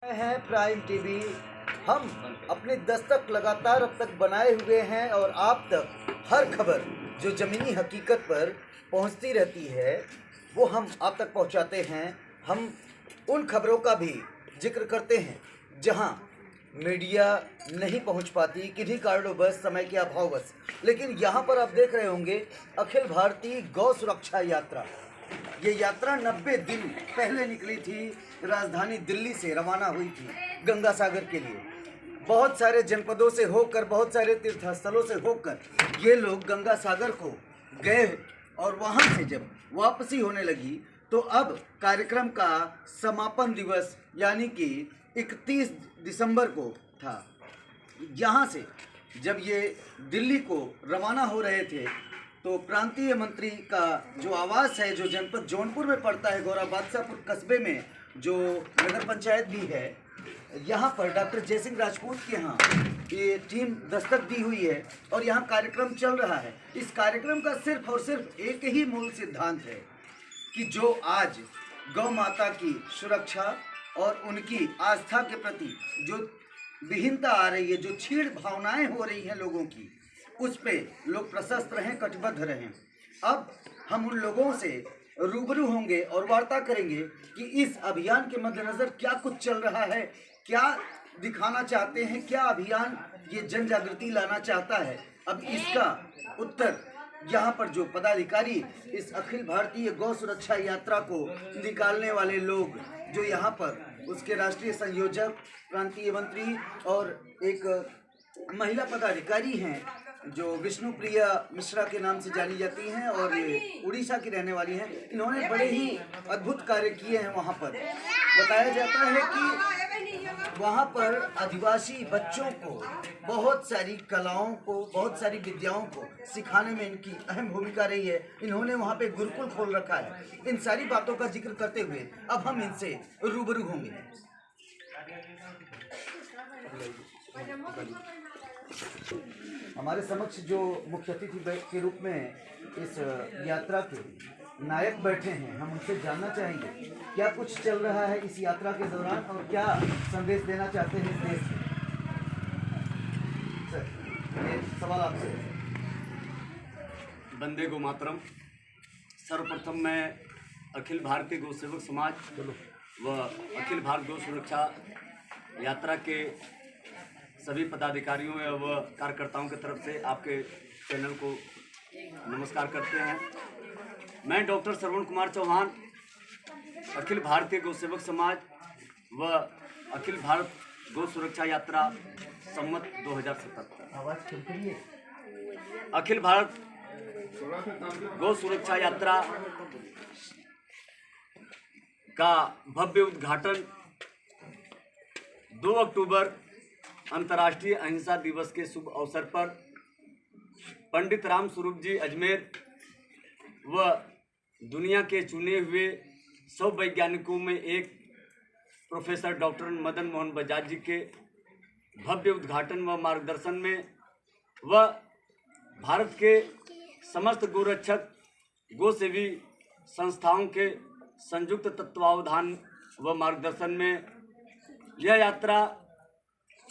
है prime TV. हम अपनी दस्तक लगातार अब तक बनाए हुए हैं और आप तक हर खबर जो ज़मीनी हकीकत पर पहुंचती रहती है वो हम आप तक पहुंचाते हैं। हम उन खबरों का भी जिक्र करते हैं जहां मीडिया नहीं पहुंच पाती किन्हीं कारणों बस समय के अभाववश। लेकिन यहां पर आप देख रहे होंगे अखिल भारतीय गौ सुरक्षा यात्रा। ये यात्रा 90 दिन पहले निकली थी, राजधानी दिल्ली से रवाना हुई थी गंगा सागर के लिए। बहुत सारे जनपदों से होकर, बहुत सारे तीर्थस्थलों से होकर ये लोग गंगा सागर को गए और वहाँ से जब वापसी होने लगी तो अब कार्यक्रम का समापन दिवस यानी कि 31 दिसंबर को था। यहाँ से जब ये दिल्ली को रवाना हो रहे थे तो प्रांतीय मंत्री का जो आवास है, जो जनपद जौनपुर में पड़ता है, गौरा बादशाहपुर कस्बे में जो नगर पंचायत भी है, यहाँ पर डॉक्टर जयसिंह राजपूत के यहाँ ये टीम दस्तक दी हुई है और यहाँ कार्यक्रम चल रहा है। इस कार्यक्रम का सिर्फ और सिर्फ एक ही मूल सिद्धांत है कि जो आज गौ माता की सुरक्षा और उनकी आस्था के प्रति जो विहीनता आ रही है, जो छीड़ भावनाएं हो रही हैं लोगों की, उस पे लोग प्रशस्त रहें, कटिबद्ध रहें। अब हम उन लोगों से रूबरू होंगे और वार्ता करेंगे कि इस अभियान के मद्देनज़र क्या कुछ चल रहा है, क्या दिखाना चाहते हैं, क्या अभियान ये जन जागृति लाना चाहता है। अब इसका उत्तर यहाँ पर जो पदाधिकारी इस अखिल भारतीय गौ सुरक्षा यात्रा को निकालने वाले लोग जो यहाँ पर उसके राष्ट्रीय संयोजक, प्रांतीय मंत्री और एक महिला पदाधिकारी हैं जो विष्णुप्रिया मिश्रा के नाम से जानी जाती हैं और ये उड़ीसा की रहने वाली हैं। इन्होंने बड़े ही अद्भुत कार्य किए हैं। वहाँ पर बताया जाता है कि वहाँ पर आदिवासी बच्चों को बहुत सारी कलाओं को, बहुत सारी विद्याओं को सिखाने में इनकी अहम भूमिका रही है। इन्होंने वहाँ पे गुरुकुल खोल रखा है। इन सारी बातों का जिक्र करते हुए अब हम इनसे रूबरू होंगे। हमारे समक्ष जो मुख्य अतिथि के रूप में इस यात्रा के नायक बैठे हैं, हम उनसे जानना चाहेंगे क्या कुछ चल रहा है इस यात्रा के दौरान और क्या संदेश देना चाहते हैं इस देश में। सर, ये सवाल आपसे। वंदे गो मातरम। सर्वप्रथम मैं अखिल भारतीय गौ सेवक समाज व अखिल भारत गौ सुरक्षा यात्रा के सभी पदाधिकारियों व कार्यकर्ताओं की तरफ से आपके चैनल को नमस्कार करते हैं। मैं डॉक्टर श्रवण कुमार चौहान, अखिल भारतीय गौ सेवक समाज व अखिल भारत गौ सुरक्षा यात्रा सम्मत 2077 अखिल भारत गौ सुरक्षा यात्रा का भव्य उद्घाटन 2 अक्टूबर अंतर्राष्ट्रीय अहिंसा दिवस के शुभ अवसर पर पंडित राम स्वरूप जी अजमेर व दुनिया के चुने हुए 100 वैज्ञानिकों में एक प्रोफेसर डॉक्टर मदन मोहन बजाज जी के भव्य उद्घाटन व मार्गदर्शन में व भारत के समस्त गोरक्षक गो सेवी संस्थाओं के संयुक्त तत्वावधान व मार्गदर्शन में यह यात्रा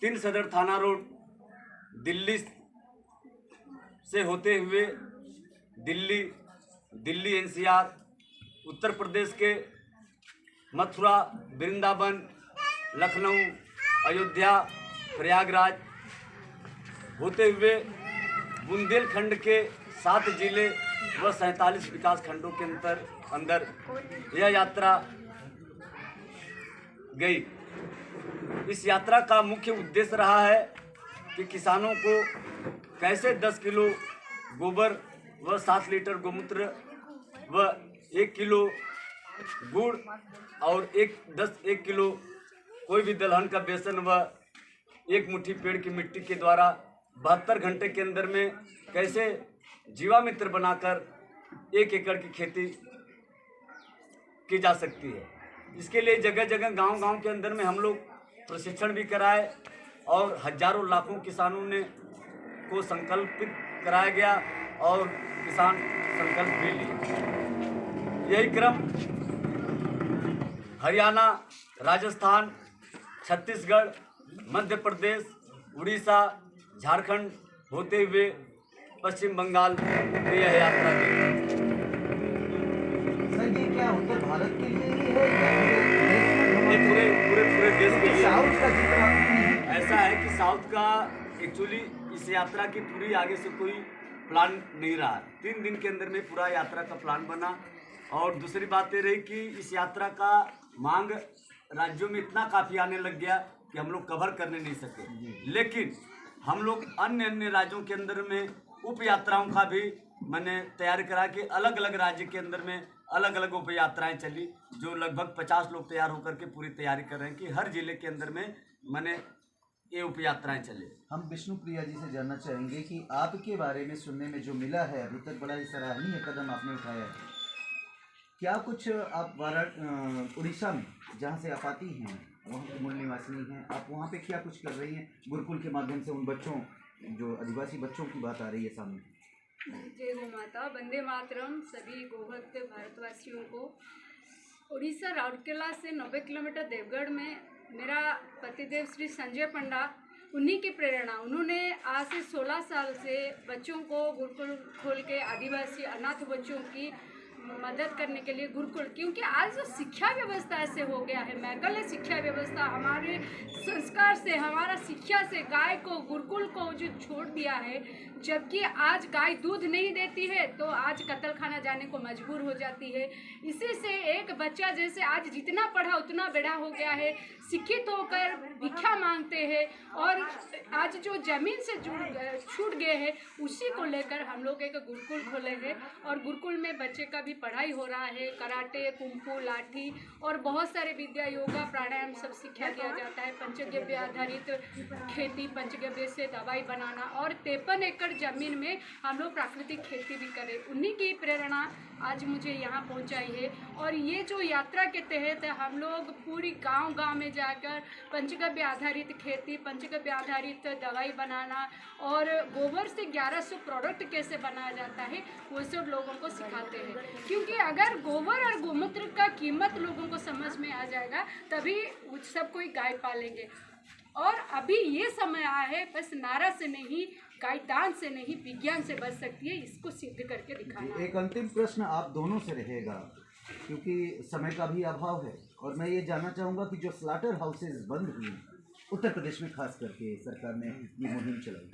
3 सदर थाना रोड दिल्ली से होते हुए दिल्ली एनसीआर, उत्तर प्रदेश के मथुरा, वृंदावन, लखनऊ, अयोध्या, प्रयागराज होते हुए बुंदेलखंड के 7 जिले व 47 विकास खंडों के अंदर यह यात्रा गई। इस यात्रा का मुख्य उद्देश्य रहा है कि किसानों को कैसे 10 किलो गोबर व 7 लीटर गोमूत्र व 1 किलो गुड़ और 1 किलो कोई भी दलहन का बेसन व 1 मुट्ठी पेड़ की मिट्टी के द्वारा 72 घंटे के अंदर में कैसे जीवामित्र बनाकर 1 एकड़ की खेती की जा सकती है। इसके लिए जगह जगह गांव के अंदर में हम लोग प्रशिक्षण भी कराए और हजारों लाखों किसानों ने को संकल्पित कराया गया और किसान संकल्प भी लिए। यही क्रम हरियाणा, राजस्थान, छत्तीसगढ़, मध्य प्रदेश, उड़ीसा, झारखंड होते हुए पश्चिम बंगाल में यह यात्रा की। सर ये क्या उत्तर भारत के लिए ही है या ये पूरे पूरे पूरे देश के लिए साउथ का जितना ऐसा है कि साउथ का एक्चुअली इस यात्रा की पूरी आगे से कोई प्लान नहीं रहा। 3 दिन के अंदर में पूरा यात्रा का प्लान बना। और दूसरी बात ये रही कि इस यात्रा का मांग राज्यों में इतना काफ़ी आने लग गया कि हम लोग कवर करने नहीं सके। लेकिन हम लोग अन्य अन्य राज्यों के अंदर में उप यात्राओं का भी मैंने तैयारी करा कि अलग अलग राज्य के अंदर में अलग अलग उप यात्राएँ चली, जो लगभग 50 लोग तैयार होकर के पूरी तैयारी कर रहे हैं कि हर जिले के अंदर में मैंने ये उप यात्राएँ चले। हम विष्णु प्रिया जी से जानना चाहेंगे कि आपके बारे में सुनने में जो मिला है अभी तक बड़ा ही सराहनीय कदम आपने उठाया है। क्या कुछ आप उड़ीसा में जहाँ से आप आती हैं, वहाँ की मूल निवासिनी हैं, आप वहाँ पे क्या कुछ कर रही हैं गुरुकुल के माध्यम से उन बच्चों जो आदिवासी बच्चों की बात आ रही है सामने? जय गौ माता, वंदे मातरम सभी गोभक्त भारतवासियों को। उड़ीसा राउरकेला से 90 किलोमीटर देवगढ़ में मेरा पतिदेव श्री संजय पंडा, उन्हीं की प्रेरणा, उन्होंने आज से 16 साल से बच्चों को गुरुकुल खोल के आदिवासी अनाथ बच्चों की मदद करने के लिए गुरुकुल, क्योंकि आज जो शिक्षा व्यवस्था ऐसे हो गया है, मैकल शिक्षा व्यवस्था हमारे संस्कार से, हमारा शिक्षा से गाय को गुरुकुल को जो छोड़ दिया है, जबकि आज गाय दूध नहीं देती है तो आज कत्ल खाना जाने को मजबूर हो जाती है। इसी से एक बच्चा जैसे आज जितना पढ़ा उतना बड़ा हो गया है, शिक्षित होकर भिक्षा मांगते हैं और आज जो जमीन से छूट गए हैं उसी को लेकर हम लोग एक गुरुकुल खोले हैं। और गुरुकुल में बच्चे का भी पढ़ाई हो रहा है, कराटे, कुंफू, लाठी और बहुत सारे विद्या, योगा, प्राणायाम सब सिखा दिया जाता है। पंचगव्य आधारित खेती, पंचगव्य से दवाई बनाना और 53 एकड़ जमीन में हम लोग प्राकृतिक खेती भी करें, उन्हीं की प्रेरणा आज मुझे यहाँ पहुँचाई है। और ये जो यात्रा के तहत हम लोग पूरी गांव-गांव में जाकर पंचगव्य आधारित खेती, पंचगव्य आधारित दवाई बनाना और गोबर से 1100 प्रोडक्ट कैसे बनाया जाता है वो सब लोगों को सिखाते हैं। क्योंकि अगर गोबर और गोमूत्र का कीमत लोगों को समझ में आ जाएगा तभी सब कोई गाय पालेंगे। और अभी ये समय आया है, बस नारा से नहीं, गाय दान से नहीं, विज्ञान से बच सकती है, इसको सिद्ध करके दिखाना है। एक अंतिम प्रश्न आप दोनों से रहेगा क्योंकि समय का भी अभाव है और मैं ये जानना चाहूँगा कि जो स्लाटर हाउसेज बंद हुई उत्तर प्रदेश में, खास करके सरकार ने ये मुहिम चलाई,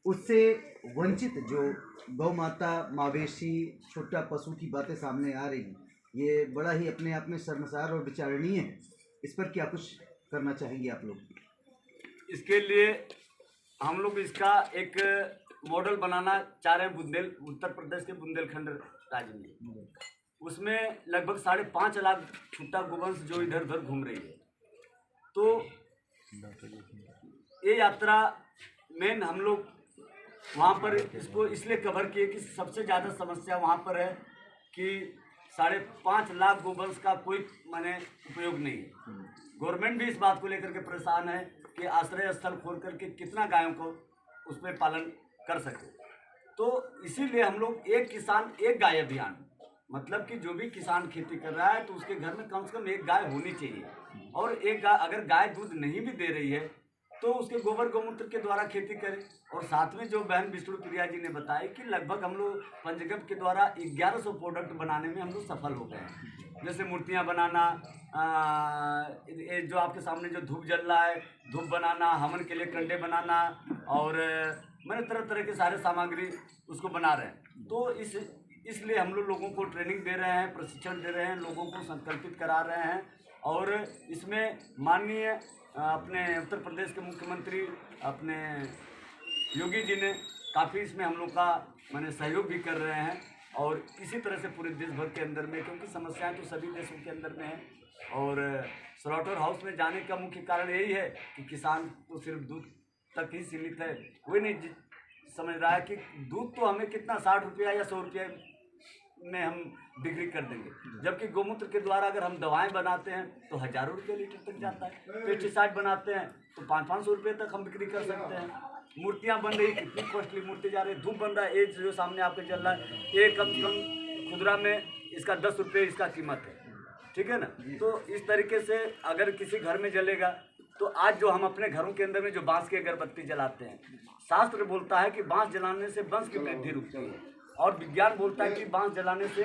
उससे वंचित जो गौ माता, मवेशी, छोटा पशु की बातें सामने आ रही हैं, ये बड़ा ही अपने आप में शर्मसार और विचारणीय है। इस पर क्या कुछ करना चाहेंगे आप लोग? इसके लिए हम लोग इसका एक मॉडल बनाना चाह रहे हैं उत्तर प्रदेश के बुंदेलखंड राज्य में। उसमें लगभग 5.5 लाख छुट्टा गोवंश जो इधर उधर घूम रही है। तो ये यात्रा मेन हम लोग वहाँ पर इसको इसलिए कवर किए कि सबसे ज़्यादा समस्या वहाँ पर है कि 5.5 लाख गोवंश का कोई माने उपयोग नहीं है। गवर्नमेंट भी इस बात को लेकर के परेशान है कि आश्रय स्थल खोल करके कितना गायों को उसमें पालन कर सके। तो इसीलिए हम लोग एक किसान एक गाय अभियान, मतलब कि जो भी किसान खेती कर रहा है तो उसके घर में कम से कम एक गाय होनी चाहिए। और एक गाय, अगर गाय दूध नहीं भी दे रही है तो उसके गोबर गोमूत्र के द्वारा खेती करें। और साथ में जो बहन विष्णु प्रिया जी ने बताया कि लगभग हम लोग पंचगव्य के द्वारा 1100 प्रोडक्ट बनाने में हम लोग सफल हो गए हैं। जैसे मूर्तियाँ बनाना, ये जो आपके सामने जो धूप जल रहा है, धूप बनाना, हवन के लिए कंडे बनाना और मैंने तरह तरह के सारे सामग्री उसको बना रहे हैं। तो इसलिए हम लोगों को ट्रेनिंग दे रहे हैं, प्रशिक्षण दे रहे हैं, लोगों को संकल्पित करा रहे हैं। और इसमें माननीय अपने उत्तर प्रदेश के मुख्यमंत्री अपने योगी जी ने काफ़ी इसमें हम लोग का माने सहयोग भी कर रहे हैं। और इसी तरह से पूरे देश भर के अंदर में, क्योंकि समस्याएं तो सभी देशों के अंदर में है। और स्लॉटर हाउस में जाने का मुख्य कारण यही है कि किसान तो सिर्फ दूध तक ही सीमित है। कोई नहीं समझ रहा है कि दूध तो हमें कितना 60 रुपया या 100 रुपये में हम बिक्री कर देंगे, जबकि गोमूत्र के द्वारा अगर हम दवाएं बनाते हैं तो हज़ारों रुपये लीटर तक जाता है। पेस्टिसाइड बनाते हैं तो 500-500 रुपये तक हम बिक्री कर सकते हैं। मूर्तियां बन रही, कितनी कॉस्टली मूर्ति जा रही है। धूप बन रहा है, ये जो सामने आपके चल रहा है, ये कम से कम खुदरा में इसका 10 रुपये इसका कीमत है, ठीक है ना। तो इस तरीके से अगर किसी घर में जलेगा तो आज जो हम अपने घरों के अंदर में जो बांस की अगरबत्ती जलाते हैं, शास्त्र बोलता है कि बांस जलाने से वंश की वृद्धि रुकती है, और विज्ञान बोलता है कि बांस जलाने से